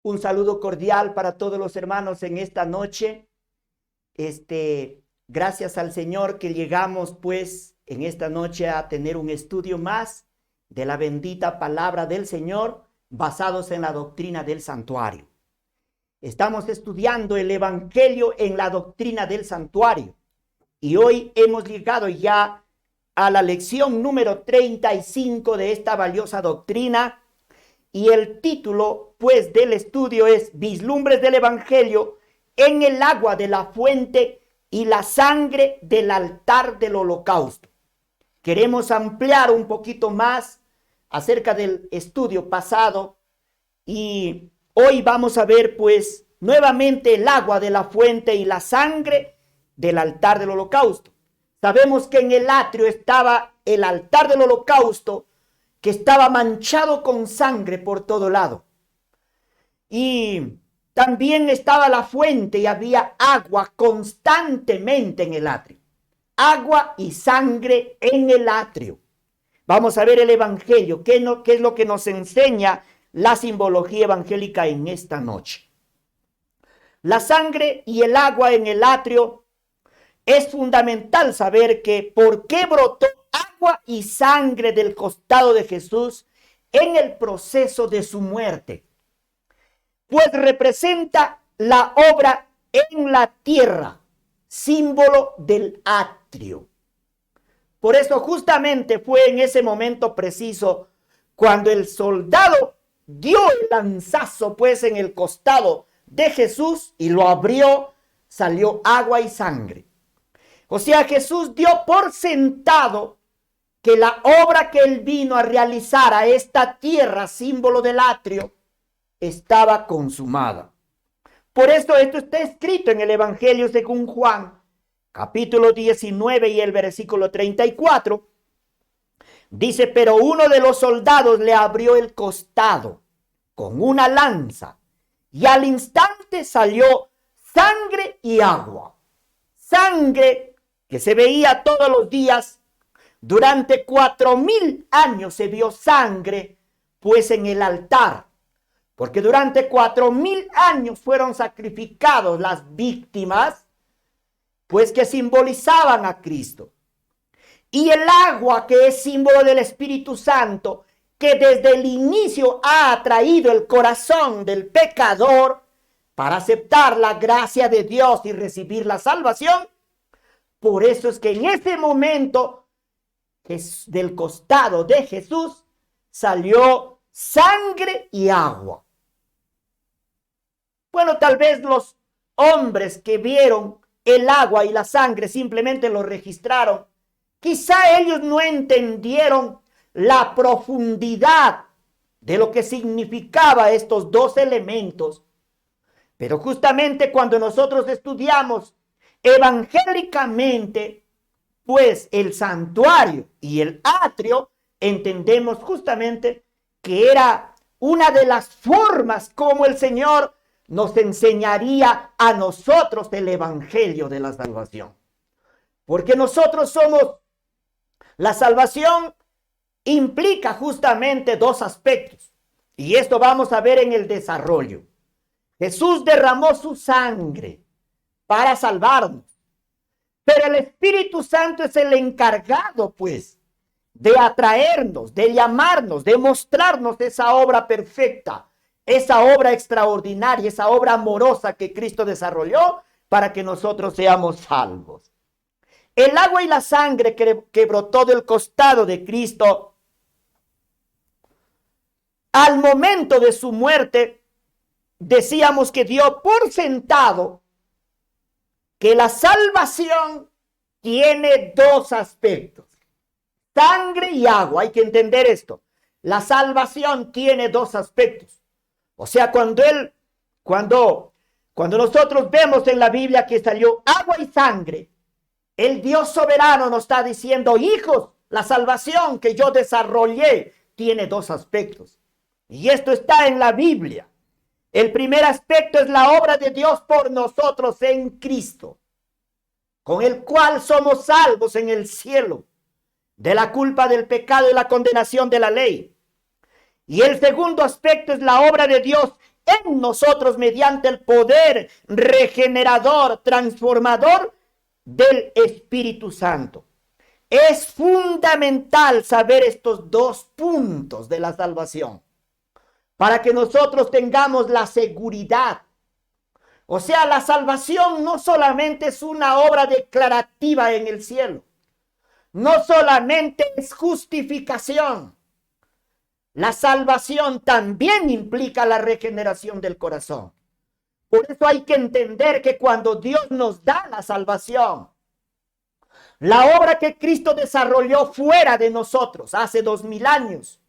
Un saludo cordial para todos los hermanos en esta noche. Gracias al Señor que llegamos pues en esta noche a tener un estudio más de la bendita palabra del Señor basados en la doctrina del santuario. Estamos estudiando el Evangelio en la doctrina del santuario y hoy hemos llegado ya a la lección número 35 de esta valiosa doctrina. Y el título, pues, del estudio es Vislumbres del Evangelio en el agua de la fuente y la sangre del altar del holocausto. Queremos ampliar un poquito más acerca del estudio pasado y hoy vamos a ver, pues, nuevamente el agua de la fuente y la sangre del altar del holocausto. Sabemos que en el atrio estaba el altar del holocausto, que estaba manchado con sangre por todo lado. Y también estaba la fuente y había agua constantemente en el atrio. Agua y sangre en el atrio. Vamos a ver el Evangelio, qué es lo que nos enseña la simbología evangélica en esta noche. La sangre y el agua en el atrio, es fundamental saber que por qué brotó agua y sangre del costado de Jesús en el proceso de su muerte. Pues representa la obra en la tierra, símbolo del atrio. Por eso justamente fue en ese momento preciso cuando el soldado dio el lanzazo pues en el costado de Jesús y lo abrió, salió agua y sangre. O sea, Jesús dio por sentado que la obra que él vino a realizar a esta tierra, símbolo del atrio, estaba consumada. Por eso esto está escrito en el Evangelio según Juan, capítulo 19 y el versículo 34. Dice, pero uno de los soldados le abrió el costado con una lanza y al instante salió sangre y agua. Sangre que se veía todos los días. Durante 4000 años se vio sangre pues en el altar, porque durante 4000 años fueron sacrificados las víctimas pues que simbolizaban a Cristo. Y el agua, que es símbolo del Espíritu Santo, que desde el inicio ha atraído el corazón del pecador para aceptar la gracia de Dios y recibir la salvación. Por eso es que en ese momento del costado de Jesús salió sangre y agua. Bueno, tal vez los hombres que vieron el agua y la sangre simplemente lo registraron. Quizá ellos no entendieron la profundidad de lo que significaba estos dos elementos. Pero justamente cuando nosotros estudiamos evangélicamente, pues el santuario y el atrio, entendemos justamente que era una de las formas como el Señor nos enseñaría a nosotros el evangelio de la salvación. Porque nosotros somos, la salvación implica justamente dos aspectos. Y esto vamos a ver en el desarrollo. Jesús derramó su sangre para salvarnos. Pero el Espíritu Santo es el encargado, pues, de atraernos, de llamarnos, de mostrarnos esa obra perfecta, esa obra extraordinaria, esa obra amorosa que Cristo desarrolló para que nosotros seamos salvos. El agua y la sangre que brotó del costado de Cristo al momento de su muerte, decíamos que dio por sentado que la salvación tiene dos aspectos, sangre y agua. Hay que entender esto. La salvación tiene dos aspectos. O sea, cuando nosotros vemos en la Biblia que salió agua y sangre, el Dios soberano nos está diciendo, hijos, la salvación que yo desarrollé tiene dos aspectos. Y esto está en la Biblia. El primer aspecto es la obra de Dios por nosotros en Cristo, con el cual somos salvos en el cielo de la culpa del pecado y la condenación de la ley. Y el segundo aspecto es la obra de Dios en nosotros mediante el poder regenerador, transformador del Espíritu Santo. Es fundamental saber estos dos puntos de la salvación para que nosotros tengamos la seguridad. O sea, la salvación no solamente es una obra declarativa en el cielo, no solamente es justificación. La salvación también implica la regeneración del corazón. Por eso hay que entender que cuando Dios nos da la salvación, la obra que Cristo desarrolló fuera de nosotros hace 2000 años,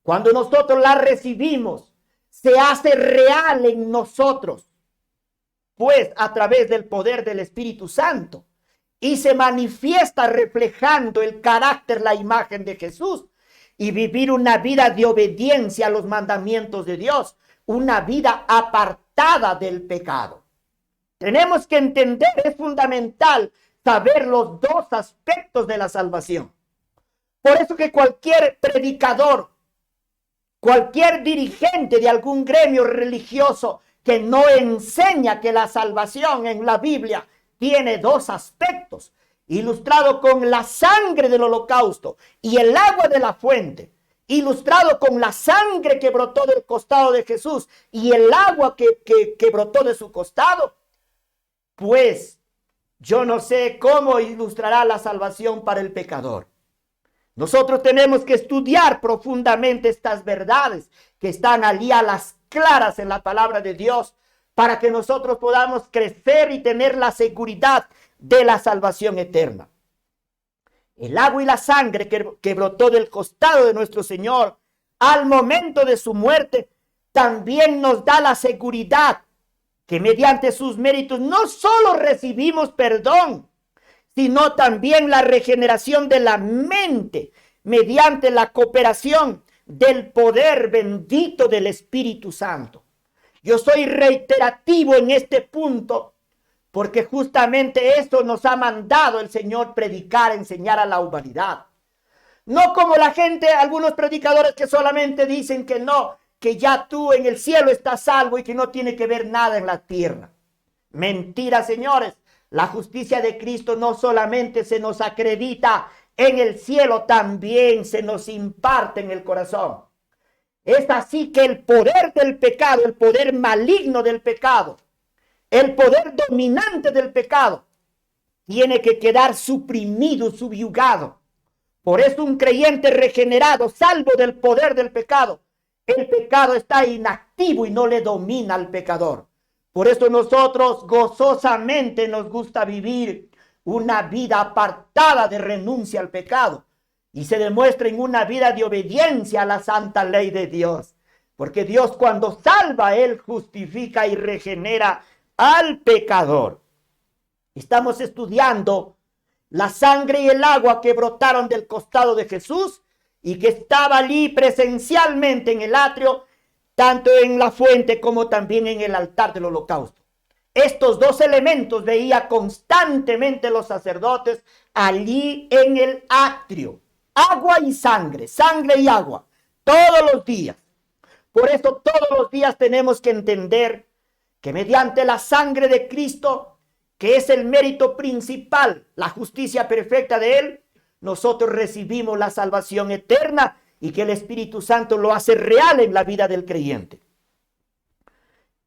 cuando nosotros la recibimos, se hace real en nosotros, pues a través del poder del Espíritu Santo, y se manifiesta reflejando el carácter, la imagen de Jesús, y vivir una vida de obediencia a los mandamientos de Dios, una vida apartada del pecado. Tenemos que entender, es fundamental saber los dos aspectos de la salvación. Por eso que cualquier predicador, cualquier dirigente de algún gremio religioso que no enseña que la salvación en la Biblia tiene dos aspectos, ilustrado con la sangre del holocausto y el agua de la fuente, ilustrado con la sangre que brotó del costado de Jesús y el agua que brotó de su costado, pues yo no sé cómo ilustrará la salvación para el pecador. Nosotros tenemos que estudiar profundamente estas verdades que están allí a las claras en la palabra de Dios, para que nosotros podamos crecer y tener la seguridad de la salvación eterna. El agua y la sangre que brotó del costado de nuestro Señor al momento de su muerte también nos da la seguridad que mediante sus méritos no solo recibimos perdón, sino también la regeneración de la mente mediante la cooperación del poder bendito del Espíritu Santo. Yo soy reiterativo en este punto porque justamente esto nos ha mandado el Señor predicar, enseñar a la humanidad. No como la gente, algunos predicadores que solamente dicen que no, que ya tú en el cielo estás salvo y que no tiene que ver nada en la tierra. Mentira, señores. La justicia de Cristo no solamente se nos acredita en el cielo, también se nos imparte en el corazón. Es así que el poder del pecado, el poder maligno del pecado, el poder dominante del pecado, tiene que quedar suprimido, subyugado. Por eso un creyente regenerado, salvo del poder del pecado, el pecado está inactivo y no le domina al pecador. Por eso nosotros gozosamente nos gusta vivir una vida apartada de renuncia al pecado y se demuestra en una vida de obediencia a la santa ley de Dios. Porque Dios cuando salva, Él justifica y regenera al pecador. Estamos estudiando la sangre y el agua que brotaron del costado de Jesús y que estaba allí presencialmente en el atrio, tanto en la fuente como también en el altar del holocausto. Estos dos elementos veía constantemente los sacerdotes allí en el atrio. Agua y sangre y agua, todos los días. Por eso todos los días tenemos que entender que mediante la sangre de Cristo, que es el mérito principal, la justicia perfecta de Él, nosotros recibimos la salvación eterna y que el Espíritu Santo lo hace real en la vida del creyente.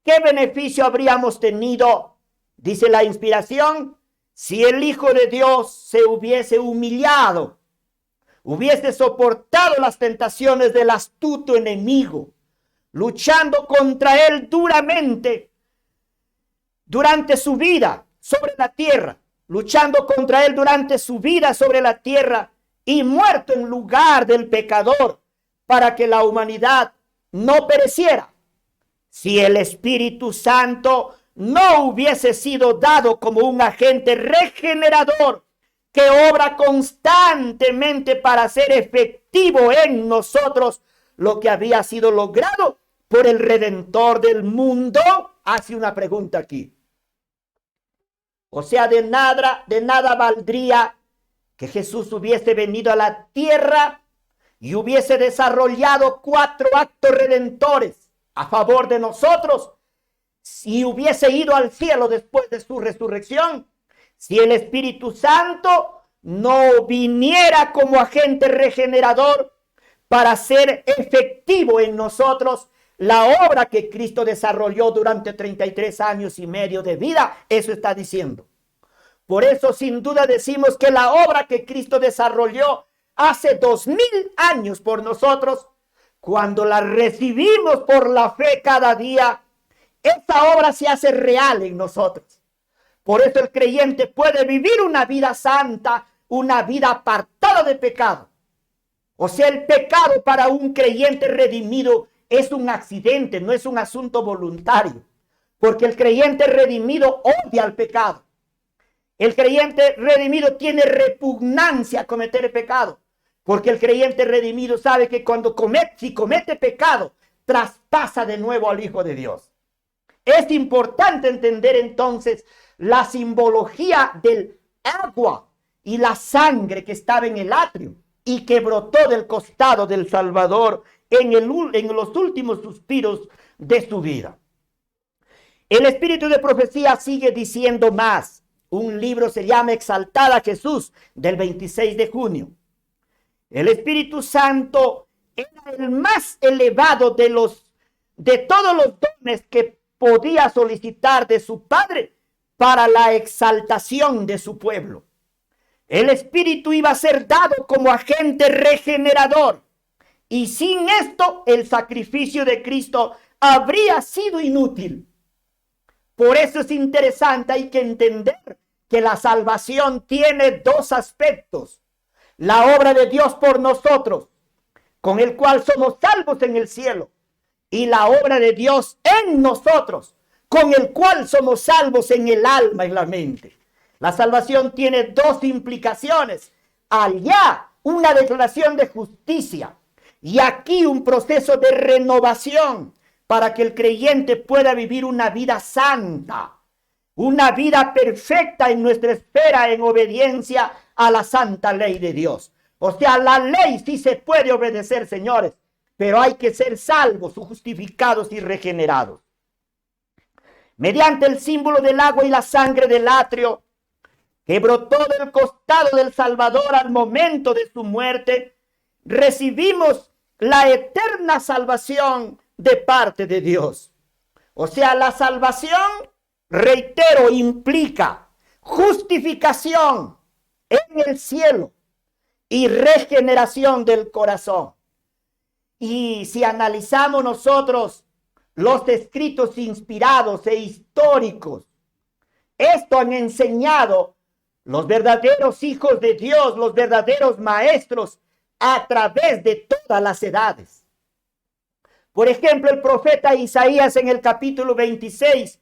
¿Qué beneficio habríamos tenido, dice la inspiración, si el Hijo de Dios se hubiese humillado, hubiese soportado las tentaciones del astuto enemigo, luchando contra él duramente durante su vida sobre la tierra, luchando contra él durante su vida sobre la tierra y muerto en lugar del pecador para que la humanidad no pereciera? Si el Espíritu Santo no hubiese sido dado como un agente regenerador que obra constantemente para hacer efectivo en nosotros lo que había sido logrado por el Redentor del mundo, hace una pregunta aquí. O sea, de nada valdría que Jesús hubiese venido a la tierra y hubiese desarrollado 4 actos redentores a favor de nosotros, si hubiese ido al cielo después de su resurrección, si el Espíritu Santo no viniera como agente regenerador para ser efectivo en nosotros la obra que Cristo desarrolló durante 33 años y medio de vida, eso está diciendo. Por eso sin duda decimos que la obra que Cristo desarrolló hace 2000 años por nosotros, cuando la recibimos por la fe cada día, esa obra se hace real en nosotros. Por eso el creyente puede vivir una vida santa, una vida apartada de pecado. O sea, el pecado para un creyente redimido es un accidente, no es un asunto voluntario. Porque el creyente redimido odia al pecado. El creyente redimido tiene repugnancia a cometer el pecado. Porque el creyente redimido sabe que si comete pecado, traspasa de nuevo al Hijo de Dios. Es importante entender entonces la simbología del agua y la sangre que estaba en el atrio y que brotó del costado del Salvador en los últimos suspiros de su vida. El espíritu de profecía sigue diciendo más. Un libro se llama Exaltada Jesús, del 26 de junio. El Espíritu Santo era el más elevado de todos los dones que podía solicitar de su Padre para la exaltación de su pueblo. El Espíritu iba a ser dado como agente regenerador, y sin esto el sacrificio de Cristo habría sido inútil. Por eso es interesante, hay que entender que la salvación tiene 2 aspectos. La obra de Dios por nosotros, con el cual somos salvos en el cielo, y la obra de Dios en nosotros, con el cual somos salvos en el alma y la mente. La salvación tiene 2 implicaciones. Allá una declaración de justicia y aquí un proceso de renovación para que el creyente pueda vivir una vida santa, una vida perfecta en nuestra esfera en obediencia a la santa ley de Dios. O sea, la ley sí se puede obedecer, señores, pero hay que ser salvos, justificados y regenerados. Mediante el símbolo del agua y la sangre del atrio, que brotó del costado del Salvador al momento de su muerte, recibimos la eterna salvación de parte de Dios. O sea, la salvación, reitero, implica justificación en el cielo y regeneración del corazón. Y si analizamos nosotros los escritos inspirados e históricos, esto han enseñado los verdaderos hijos de Dios, los verdaderos maestros a través de todas las edades. Por ejemplo, el profeta Isaías en el capítulo 26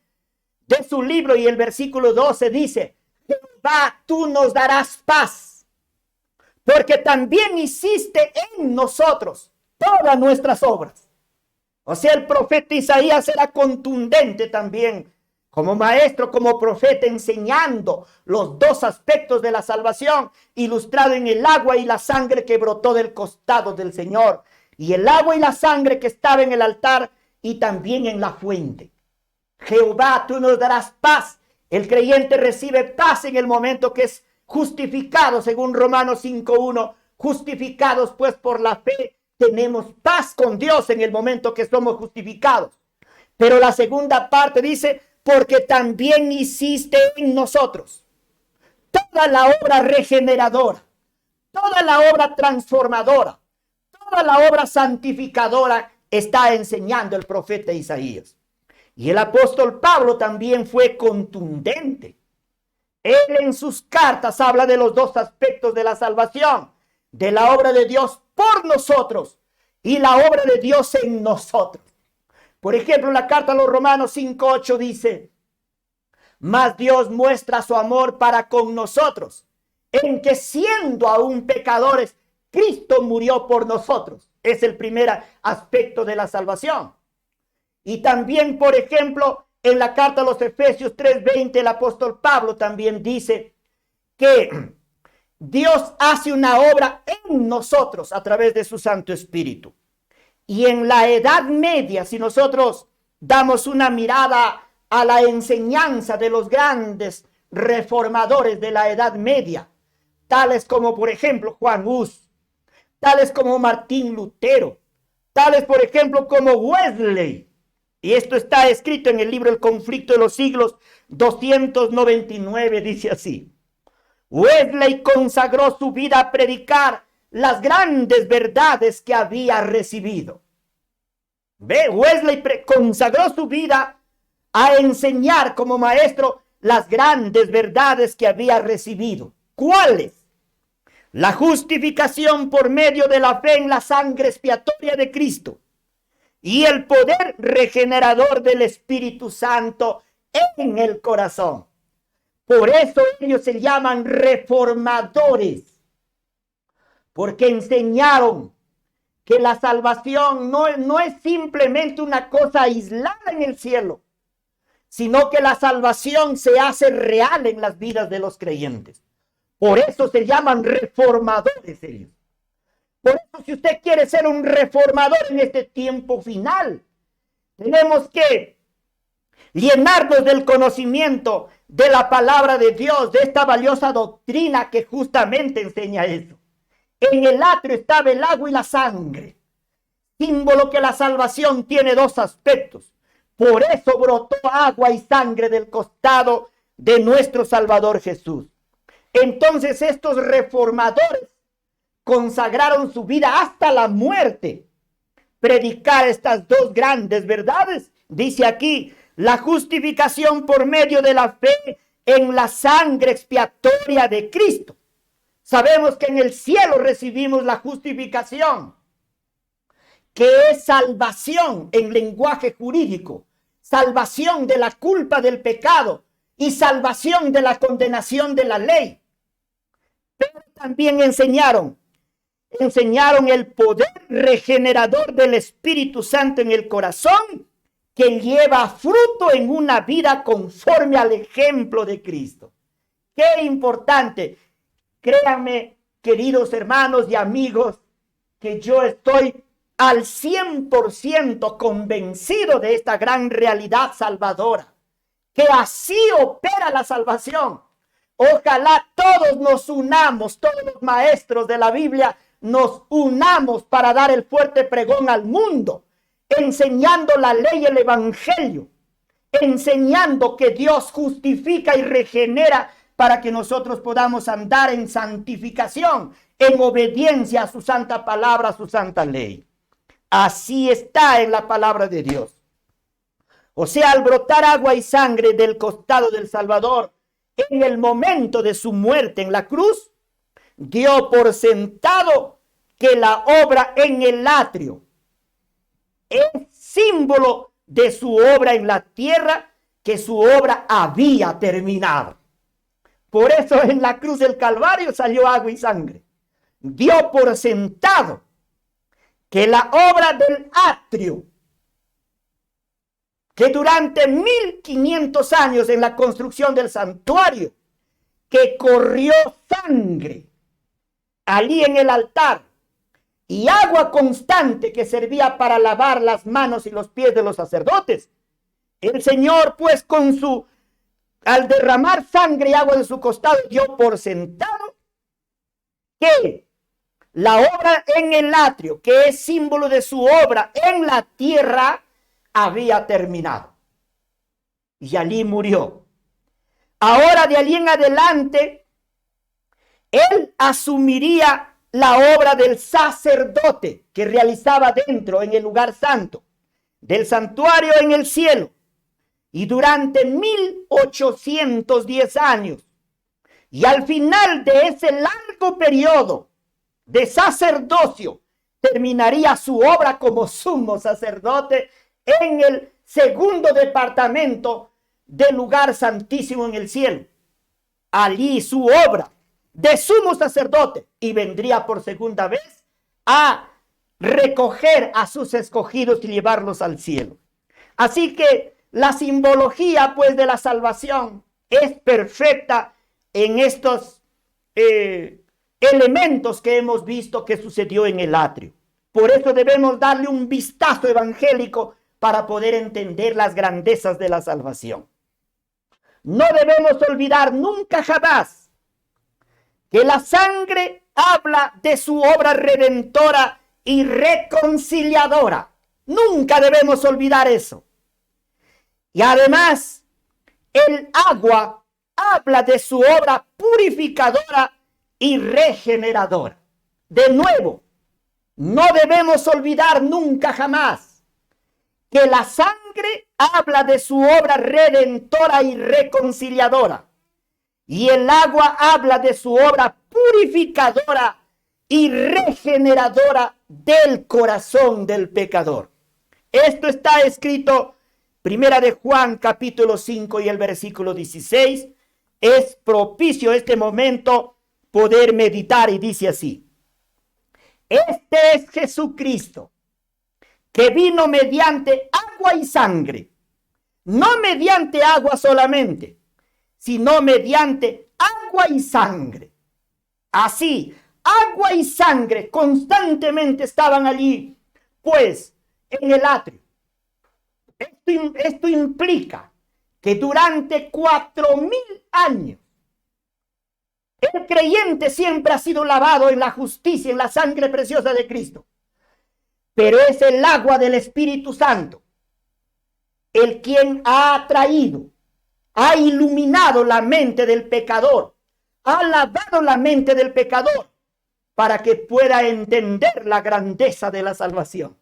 de su libro y el versículo 12 dice: Jehová, tú nos darás paz, porque también hiciste en nosotros todas nuestras obras. O sea, el profeta Isaías era contundente también como maestro, como profeta, enseñando los 2 aspectos de la salvación, ilustrado en el agua y la sangre que brotó del costado del Señor, y el agua y la sangre que estaba en el altar y también en la fuente. Jehová, tú nos darás paz. El creyente recibe paz en el momento que es justificado, según Romanos 5:1. Justificados pues por la fe, tenemos paz con Dios en el momento que somos justificados. Pero la segunda parte dice: porque también hiciste en nosotros toda la obra regeneradora, toda la obra transformadora, toda la obra santificadora, está enseñando el profeta Isaías. Y el apóstol Pablo también fue contundente. Él en sus cartas habla de los 2 aspectos de la salvación, de la obra de Dios por nosotros y la obra de Dios en nosotros. Por ejemplo, la carta a los Romanos 5:8 dice: mas Dios muestra su amor para con nosotros, en que siendo aún pecadores, Cristo murió por nosotros. Es el primer aspecto de la salvación. Y también, por ejemplo, en la carta a los Efesios 3:20, el apóstol Pablo también dice que Dios hace una obra en nosotros a través de su Santo Espíritu. Y en la Edad Media, si nosotros damos una mirada a la enseñanza de los grandes reformadores de la Edad Media, tales como por ejemplo Juan Hus, tales como Martín Lutero, tales por ejemplo como Wesley, y esto está escrito en el libro El Conflicto de los Siglos 299, dice así: Wesley consagró su vida a predicar las grandes verdades que había recibido. ¿Ve? Wesley consagró su vida a enseñar como maestro las grandes verdades que había recibido. ¿Cuáles? La justificación por medio de la fe en la sangre expiatoria de Cristo y el poder regenerador del Espíritu Santo en el corazón. Por eso ellos se llaman reformadores, porque enseñaron que la salvación no es simplemente una cosa aislada en el cielo, sino que la salvación se hace real en las vidas de los creyentes. Por eso se llaman reformadores ellos. Por eso, si usted quiere ser un reformador en este tiempo final, tenemos que llenarnos del conocimiento de la palabra de Dios, de esta valiosa doctrina que justamente enseña eso. En el atrio estaba el agua y la sangre, símbolo que la salvación tiene dos aspectos. Por eso brotó agua y sangre del costado de nuestro Salvador Jesús. Entonces estos reformadores consagraron su vida hasta la muerte. Predicar estas dos grandes verdades, dice aquí, la justificación por medio de la fe en la sangre expiatoria de Cristo. Sabemos que en el cielo recibimos la justificación, que es salvación en lenguaje jurídico, salvación de la culpa del pecado y salvación de la condenación de la ley. Pero también enseñaron el poder regenerador del Espíritu Santo en el corazón, que lleva fruto en una vida conforme al ejemplo de Cristo. Qué importante. Créanme, queridos hermanos y amigos, que yo estoy al 100% convencido de esta gran realidad salvadora, que así opera la salvación. Ojalá todos nos unamos, todos los maestros de la Biblia nos unamos para dar el fuerte pregón al mundo, enseñando la ley y el evangelio, enseñando que Dios justifica y regenera para que nosotros podamos andar en santificación, en obediencia a su santa palabra, a su santa ley. Así está en la palabra de Dios. O sea, al brotar agua y sangre del costado del Salvador en el momento de su muerte en la cruz, dio por sentado que la obra en el atrio es símbolo de su obra en la tierra, que su obra había terminado. Por eso en la cruz del Calvario salió agua y sangre. Dio por sentado que la obra del atrio, que durante 1500 años en la construcción del santuario, que corrió sangre allí en el altar y agua constante que servía para lavar las manos y los pies de los sacerdotes, el Señor pues al derramar sangre y agua de su costado, dio por sentado que la obra en el atrio, que es símbolo de su obra en la tierra, había terminado. Y allí murió. Ahora de allí en adelante, él asumiría la obra del sacerdote que realizaba dentro en el lugar santo, del santuario en el cielo. Y durante 1810 años, y al final de ese largo periodo de sacerdocio, terminaría su obra como sumo sacerdote en el segundo departamento del lugar santísimo en el cielo. Allí su obra de sumo sacerdote, y vendría por segunda vez a recoger a sus escogidos y llevarlos al cielo. Así que la simbología pues de la salvación es perfecta en estos elementos que hemos visto que sucedió en el atrio. Por eso debemos darle un vistazo evangélico para poder entender las grandezas de la salvación. No debemos olvidar nunca jamás que la sangre habla de su obra redentora y reconciliadora. Nunca debemos olvidar eso. Y además, el agua habla de su obra purificadora y regeneradora. De nuevo, no debemos olvidar nunca jamás que la sangre habla de su obra redentora y reconciliadora. Y el agua habla de su obra purificadora y regeneradora del corazón del pecador. Esto está escrito Primera de Juan capítulo 5 y el versículo 16. Es propicio este momento poder meditar y dice así: este es Jesucristo, que vino mediante agua y sangre, no mediante agua solamente, sino mediante agua y sangre. Así, agua y sangre constantemente estaban allí, pues, en el atrio. Esto implica que durante 4,000 años, el creyente siempre ha sido lavado en la justicia, en la sangre preciosa de Cristo. Pero es el agua del Espíritu Santo el quien ha traído, ha iluminado la mente del pecador, ha lavado la mente del pecador para que pueda entender la grandeza de la salvación.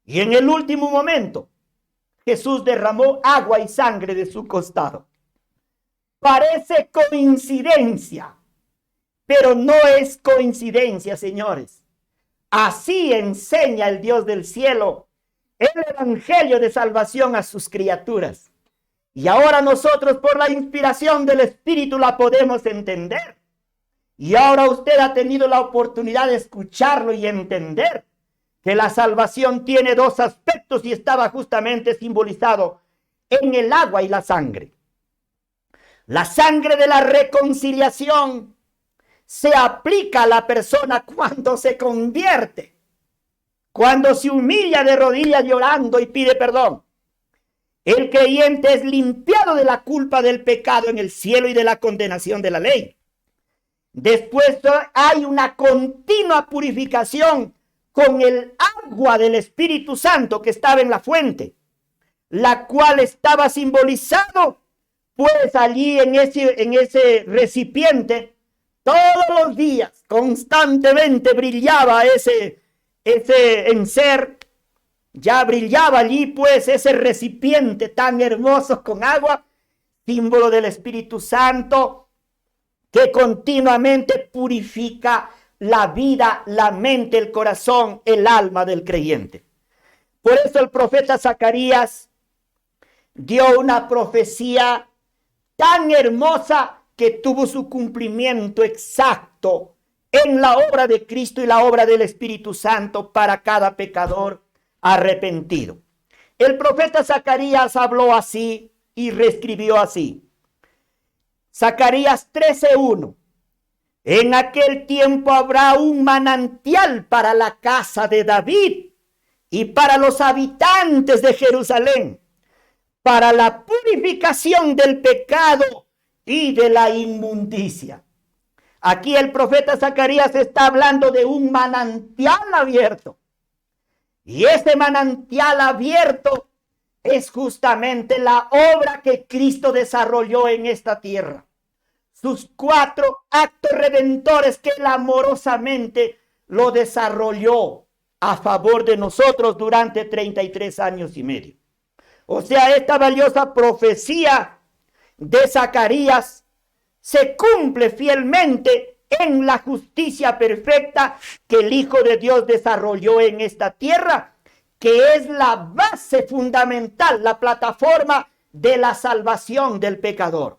Y en el último momento, Jesús derramó agua y sangre de su costado. Parece coincidencia, pero no es coincidencia, señores. Así enseña el Dios del cielo el evangelio de salvación a sus criaturas. Y ahora nosotros, por la inspiración del Espíritu, la podemos entender. Y ahora usted ha tenido la oportunidad de escucharlo y entender que la salvación tiene dos aspectos y estaba justamente simbolizado en el agua y la sangre. La sangre de la reconciliación se aplica a la persona cuando se convierte, cuando se humilla de rodillas llorando y pide perdón. El creyente es limpiado de la culpa del pecado en el cielo y de la condenación de la ley. Después hay una continua purificación con el agua del Espíritu Santo que estaba en la fuente, la cual estaba simbolizado, pues allí en ese recipiente, todos los días, constantemente brillaba ese enser, ya brillaba allí pues ese recipiente tan hermoso con agua, símbolo del Espíritu Santo, que continuamente purifica la vida, la mente, el corazón, el alma del creyente. Por eso el profeta Zacarías dio una profecía tan hermosa que tuvo su cumplimiento exacto en la obra de Cristo y la obra del Espíritu Santo para cada pecador arrepentido. El profeta Zacarías habló así y reescribió así. Zacarías 13:1. En aquel tiempo habrá un manantial para la casa de David y para los habitantes de Jerusalén, para la purificación del pecado y de la inmundicia. Aquí el profeta Zacarías está hablando de un manantial abierto. Y ese manantial abierto es justamente la obra que Cristo desarrolló en esta tierra. Sus 4 actos redentores que él amorosamente lo desarrolló a favor de nosotros durante 33 años y medio. O sea, esta valiosa profecía de Zacarías se cumple fielmente en la justicia perfecta que el Hijo de Dios desarrolló en esta tierra, que es la base fundamental, la plataforma de la salvación del pecador.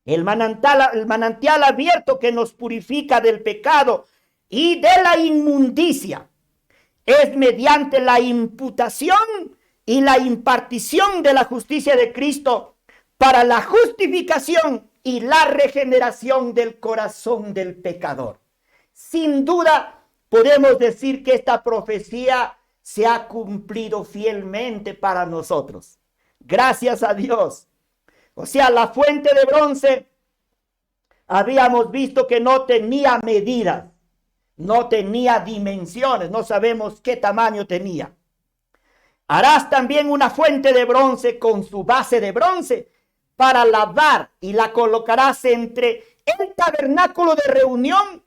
El manantial abierto que nos purifica del pecado y de la inmundicia es mediante la imputación y la impartición de la justicia de Cristo para la justificación y la regeneración del corazón del pecador. sin duda podemos decir que esta profecía se ha cumplido fielmente para nosotros. Gracias a Dios. O sea, la fuente de bronce habíamos visto que no tenía medidas, no tenía dimensiones, no sabemos qué tamaño tenía. Harás también una fuente de bronce con su base de bronce para lavar, y la colocarás entre el tabernáculo de reunión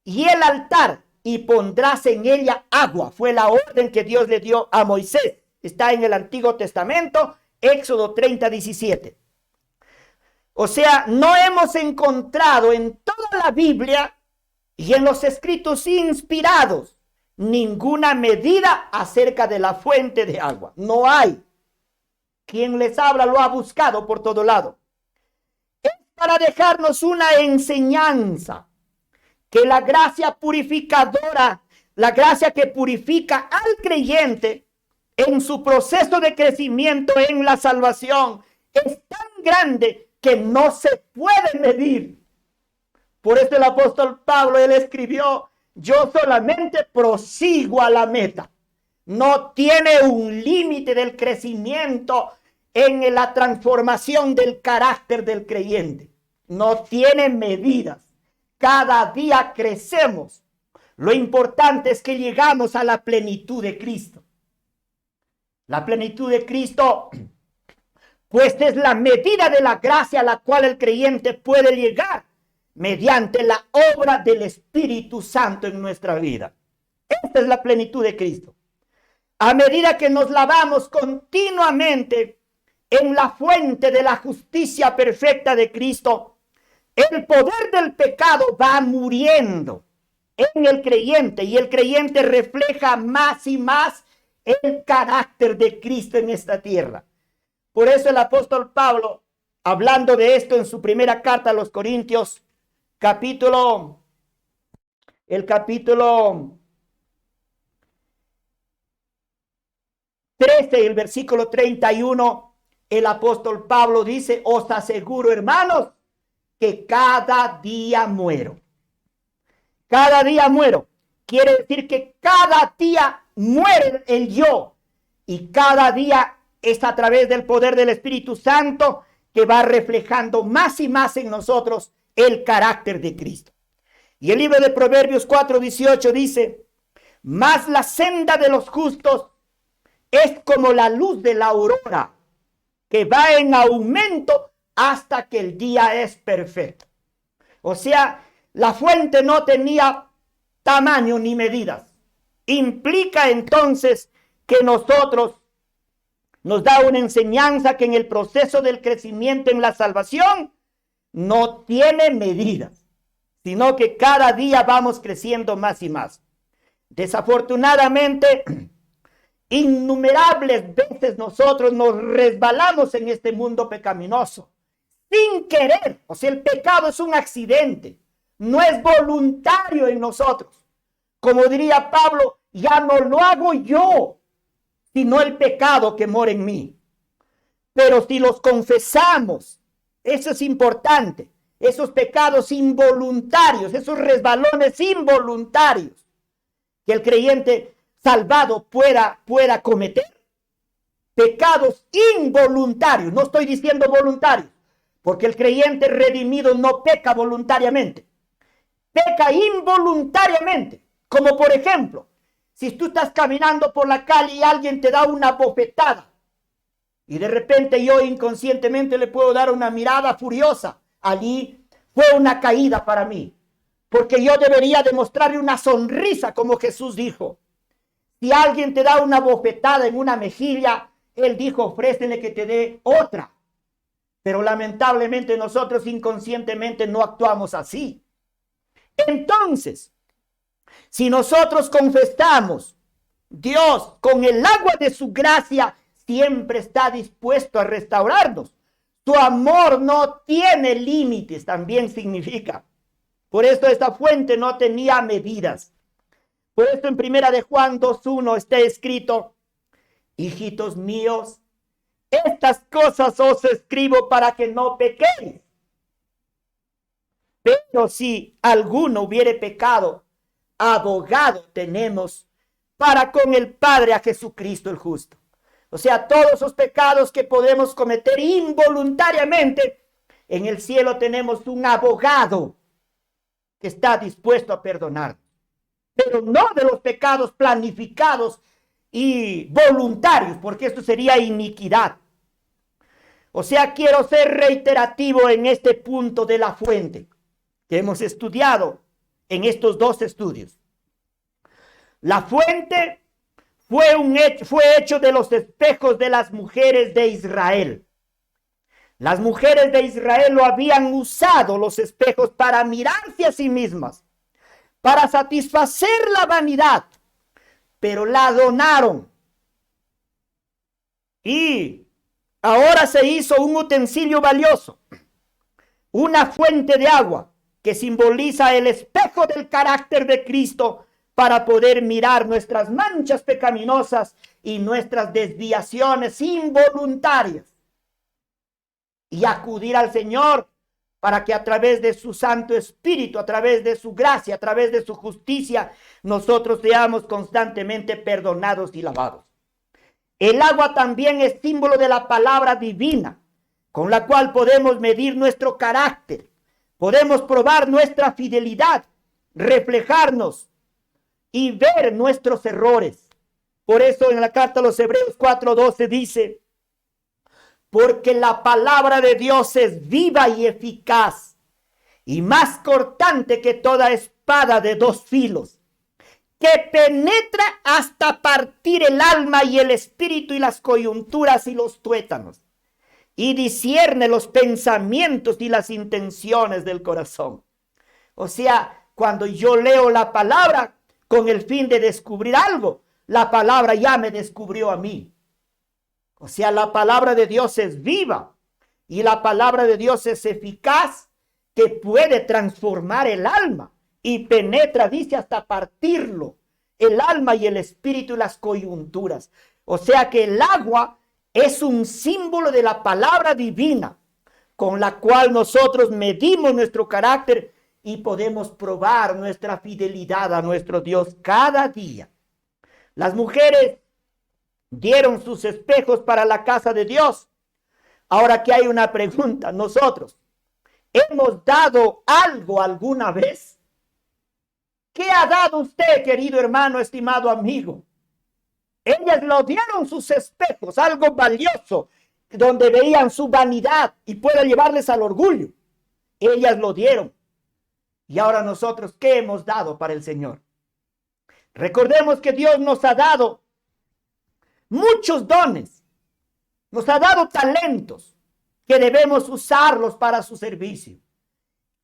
y el altar, y pondrás en ella agua. Fue la orden que Dios le dio a Moisés. Está en el Antiguo Testamento, Éxodo 30:17. O sea, no hemos encontrado en toda la Biblia y en los escritos inspirados ninguna medida acerca de la fuente de agua. No hay. Quien les habla lo ha buscado por todo lado. Es para dejarnos una enseñanza, que la gracia purificadora, la gracia que purifica al creyente en su proceso de crecimiento en la salvación, es tan grande que no se puede medir. Por eso el apóstol Pablo, él escribió: yo solamente prosigo a la meta. No tiene un límite del crecimiento en la transformación del carácter del creyente. No tiene medidas. Cada día crecemos. Lo importante es que llegamos a la plenitud de Cristo. La plenitud de Cristo, pues, es la medida de la gracia a la cual el creyente puede llegar mediante la obra del Espíritu Santo en nuestra vida. Esta es la plenitud de Cristo. A medida que nos lavamos continuamente en la fuente de la justicia perfecta de Cristo, el poder del pecado va muriendo en el creyente, y el creyente refleja más y más el carácter de Cristo en esta tierra. Por eso el apóstol Pablo, hablando de esto en su primera carta a los Corintios, el capítulo 13, el versículo 31, el apóstol Pablo dice: os aseguro, hermanos, que cada día muero. Cada día muero. Quiere decir que cada día muere el yo, y cada día es a través del poder del Espíritu Santo que va reflejando más y más en nosotros el carácter de Cristo. Y el libro de Proverbios 4:18 dice: mas la senda de los justos es como la luz de la aurora, que va en aumento hasta que el día es perfecto. O sea, la fuente no tenía tamaño ni medidas. Implica entonces que nosotros nos da una enseñanza que en el proceso del crecimiento en la salvación no tiene medidas, sino que cada día vamos creciendo más y más. Desafortunadamente, innumerables veces nosotros nos resbalamos en este mundo pecaminoso sin querer. O sea, el pecado es un accidente, no es voluntario en nosotros. Como diría Pablo, ya no lo hago yo, sino el pecado que mora en mí. Pero si los confesamos, eso es importante, esos pecados involuntarios, esos resbalones involuntarios que el creyente salvado pueda cometer, pecados involuntarios, no estoy diciendo voluntarios, porque el creyente redimido no peca voluntariamente, peca involuntariamente. Como por ejemplo, si tú estás caminando por la calle y alguien te da una bofetada, y de repente yo inconscientemente le puedo dar una mirada furiosa, allí fue una caída para mí, porque yo debería demostrarle una sonrisa, como Jesús dijo. Si alguien te da una bofetada en una mejilla, él dijo: ofrécele que te dé otra. Pero lamentablemente nosotros inconscientemente no actuamos así. Entonces, si nosotros confesamos, Dios con el agua de su gracia siempre está dispuesto a restaurarnos. Su amor no tiene límites, también significa. Por esto esta fuente no tenía medidas. Por esto en primera de Juan 2:1 está escrito: hijitos míos, estas cosas os escribo para que no pequéis. Pero si alguno hubiere pecado, abogado tenemos para con el Padre a Jesucristo el justo. O sea, todos esos pecados que podemos cometer involuntariamente, en el cielo tenemos un abogado que está dispuesto a perdonar. Pero no de los pecados planificados y voluntarios, porque esto sería iniquidad. O sea, quiero ser reiterativo en este punto de la fuente que hemos estudiado en estos dos estudios. La fuente fue hecho de los espejos de las mujeres de Israel. Las mujeres de Israel lo habían usado los espejos para mirarse a sí mismas, para satisfacer la vanidad, pero la donaron. Y ahora se hizo un utensilio valioso, una fuente de agua que simboliza el espejo del carácter de Cristo para poder mirar nuestras manchas pecaminosas y nuestras desviaciones involuntarias y acudir al Señor para que a través de su Santo Espíritu, a través de su gracia, a través de su justicia, nosotros seamos constantemente perdonados y lavados. El agua también es símbolo de la palabra divina, con la cual podemos medir nuestro carácter, podemos probar nuestra fidelidad, reflejarnos y ver nuestros errores. Por eso en la carta a los Hebreos 4:12 dice: porque la palabra de Dios es viva y eficaz, y más cortante que toda espada de dos filos, que penetra hasta partir el alma y el espíritu y las coyunturas y los tuétanos, y discierne los pensamientos y las intenciones del corazón. O sea, cuando yo leo la palabra con el fin de descubrir algo, la palabra ya me descubrió a mí. O sea, la palabra de Dios es viva y la palabra de Dios es eficaz, que puede transformar el alma y penetra, dice, hasta partirlo, el alma y el espíritu y las coyunturas. O sea que el agua es un símbolo de la palabra divina con la cual nosotros medimos nuestro carácter y podemos probar nuestra fidelidad a nuestro Dios cada día. Las mujeres dieron sus espejos para la casa de Dios. Ahora aquí hay una pregunta. ¿Nosotros hemos dado algo alguna vez? ¿Qué ha dado usted, querido hermano, estimado amigo? Ellas lo dieron sus espejos, algo valioso, donde veían su vanidad y puede llevarles al orgullo. Ellas lo dieron. Y ahora nosotros, ¿qué hemos dado para el Señor? Recordemos que Dios nos ha dado muchos dones, nos ha dado talentos que debemos usarlos para su servicio.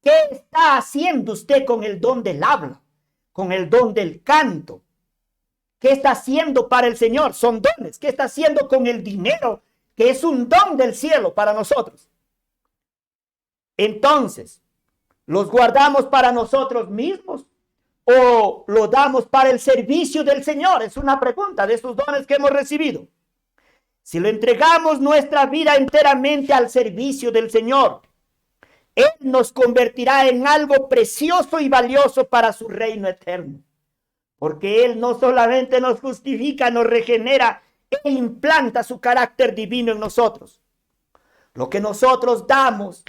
¿Qué está haciendo usted con el don del habla, con el don del canto? ¿Qué está haciendo para el Señor? Son dones. ¿Qué está haciendo con el dinero, que es un don del cielo para nosotros? Entonces, ¿los guardamos para nosotros mismos o lo damos para el servicio del Señor? Es una pregunta de estos dones que hemos recibido. Si lo entregamos nuestra vida enteramente al servicio del Señor, Él nos convertirá en algo precioso y valioso para su reino eterno. Porque Él no solamente nos justifica, nos regenera e implanta su carácter divino en nosotros. Lo que nosotros damos,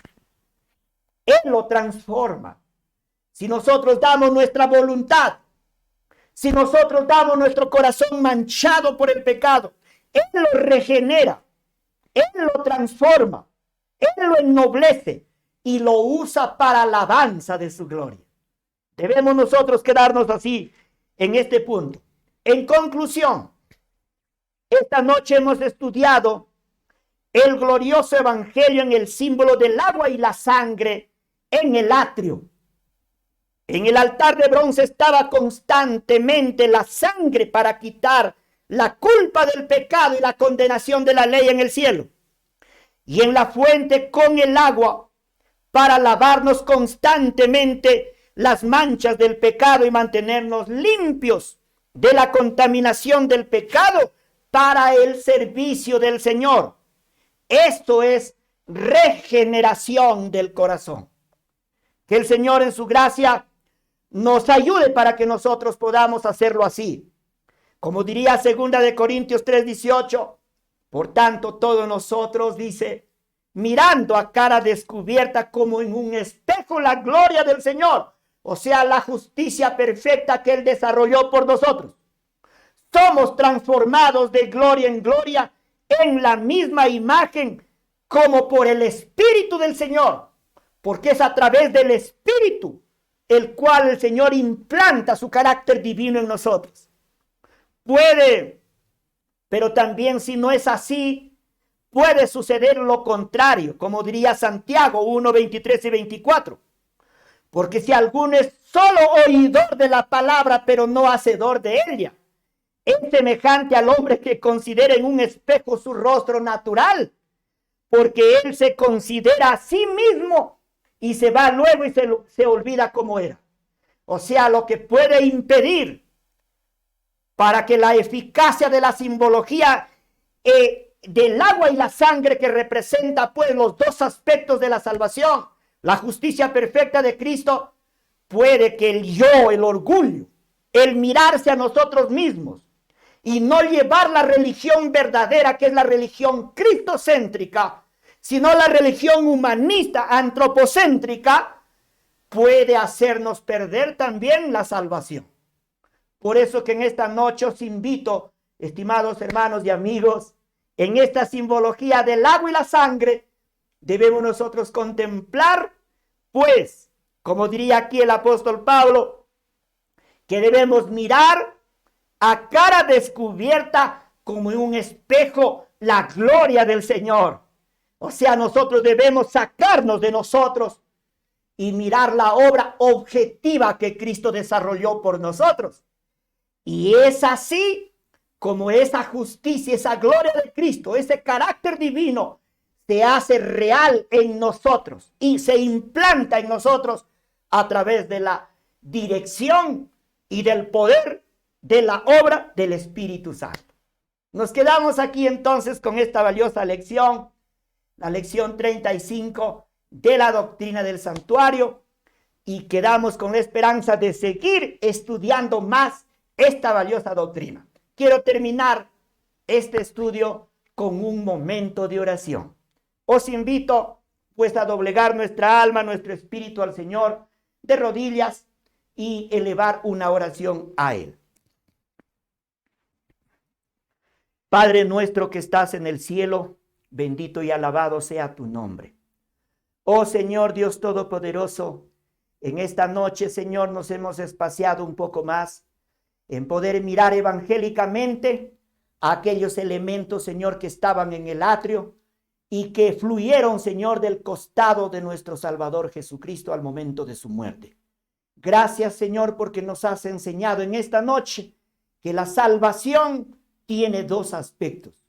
Él lo transforma. Si nosotros damos nuestra voluntad, si nosotros damos nuestro corazón manchado por el pecado, Él lo regenera, Él lo transforma, Él lo ennoblece y lo usa para alabanza de su gloria. Debemos nosotros quedarnos así en este punto. En conclusión, esta noche hemos estudiado el glorioso evangelio en el símbolo del agua y la sangre en el atrio. En el altar de bronce estaba constantemente la sangre para quitar la culpa del pecado y la condenación de la ley en el cielo. Y en la fuente con el agua para lavarnos constantemente las manchas del pecado y mantenernos limpios de la contaminación del pecado para el servicio del Señor. Esto es regeneración del corazón. Que el Señor en su gracia nos ayude para que nosotros podamos hacerlo así. Como diría 2 Corintios 3:18, por tanto todos nosotros, dice, mirando a cara descubierta como en un espejo la gloria del Señor, o sea, la justicia perfecta que Él desarrolló por nosotros. Somos transformados de gloria en gloria en la misma imagen como por el Espíritu del Señor, porque es a través del Espíritu el cual el Señor implanta su carácter divino en nosotros. Puede, pero también si no es así, puede suceder lo contrario, como diría Santiago 1, 23 y 24. Porque si alguno es solo oidor de la palabra, pero no hacedor de ella, es semejante al hombre que considera en un espejo su rostro natural, porque él se considera a sí mismo y se va luego y se olvida cómo era. O sea, lo que puede impedir para que la eficacia de la simbología del agua y la sangre, que representa pues los dos aspectos de la salvación, la justicia perfecta de Cristo, puede que el yo, el orgullo, el mirarse a nosotros mismos y no llevar la religión verdadera, que es la religión cristocéntrica, sino la religión humanista, antropocéntrica, puede hacernos perder también la salvación. Por eso que en esta noche os invito, estimados hermanos y amigos, en esta simbología del agua y la sangre, debemos nosotros contemplar, pues, como diría aquí el apóstol Pablo, que debemos mirar a cara descubierta como en un espejo la gloria del Señor. O sea, nosotros debemos sacarnos de nosotros y mirar la obra objetiva que Cristo desarrolló por nosotros. Y es así como esa justicia, esa gloria de Cristo, ese carácter divino se hace real en nosotros y se implanta en nosotros a través de la dirección y del poder de la obra del Espíritu Santo. Nos quedamos aquí entonces con esta valiosa lección, la lección 35 de la doctrina del santuario, y quedamos con la esperanza de seguir estudiando más esta valiosa doctrina. Quiero terminar este estudio con un momento de oración. Os invito pues a doblegar nuestra alma, nuestro espíritu al Señor de rodillas y elevar una oración a Él. Padre nuestro que estás en el cielo, bendito y alabado sea tu nombre. Oh Señor Dios Todopoderoso, en esta noche, Señor, nos hemos espaciado un poco más en poder mirar evangélicamente a aquellos elementos, Señor, que estaban en el atrio y que fluyeron, Señor, del costado de nuestro Salvador Jesucristo al momento de su muerte. Gracias, Señor, porque nos has enseñado en esta noche que la salvación tiene dos aspectos.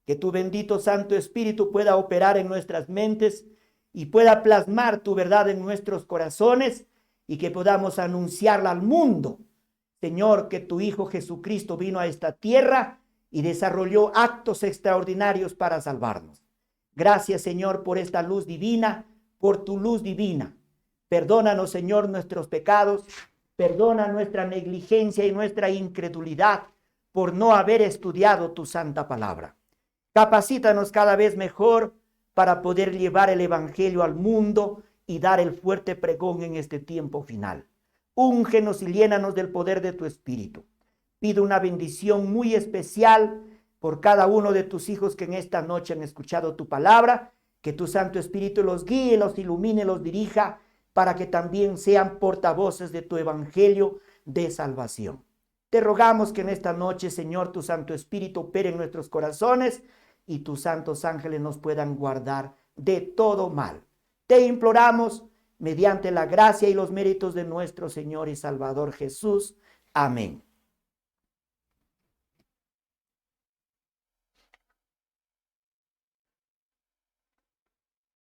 Que tu bendito Santo Espíritu pueda operar en nuestras mentes y pueda plasmar tu verdad en nuestros corazones y que podamos anunciarla al mundo. Señor, que tu Hijo Jesucristo vino a esta tierra y desarrolló actos extraordinarios para salvarnos. Gracias, Señor, por esta luz divina, por tu luz divina. Perdónanos, Señor, nuestros pecados. Perdona nuestra negligencia y nuestra incredulidad por no haber estudiado tu santa palabra. Capacítanos cada vez mejor para poder llevar el evangelio al mundo y dar el fuerte pregón en este tiempo final. Úngenos y llénanos del poder de tu Espíritu. Pido una bendición muy especial por cada uno de tus hijos que en esta noche han escuchado tu palabra, que tu Santo Espíritu los guíe, los ilumine, los dirija, para que también sean portavoces de tu evangelio de salvación. Te rogamos que en esta noche, Señor, tu Santo Espíritu opere en nuestros corazones y tus santos ángeles nos puedan guardar de todo mal. Te imploramos mediante la gracia y los méritos de nuestro Señor y Salvador Jesús. Amén.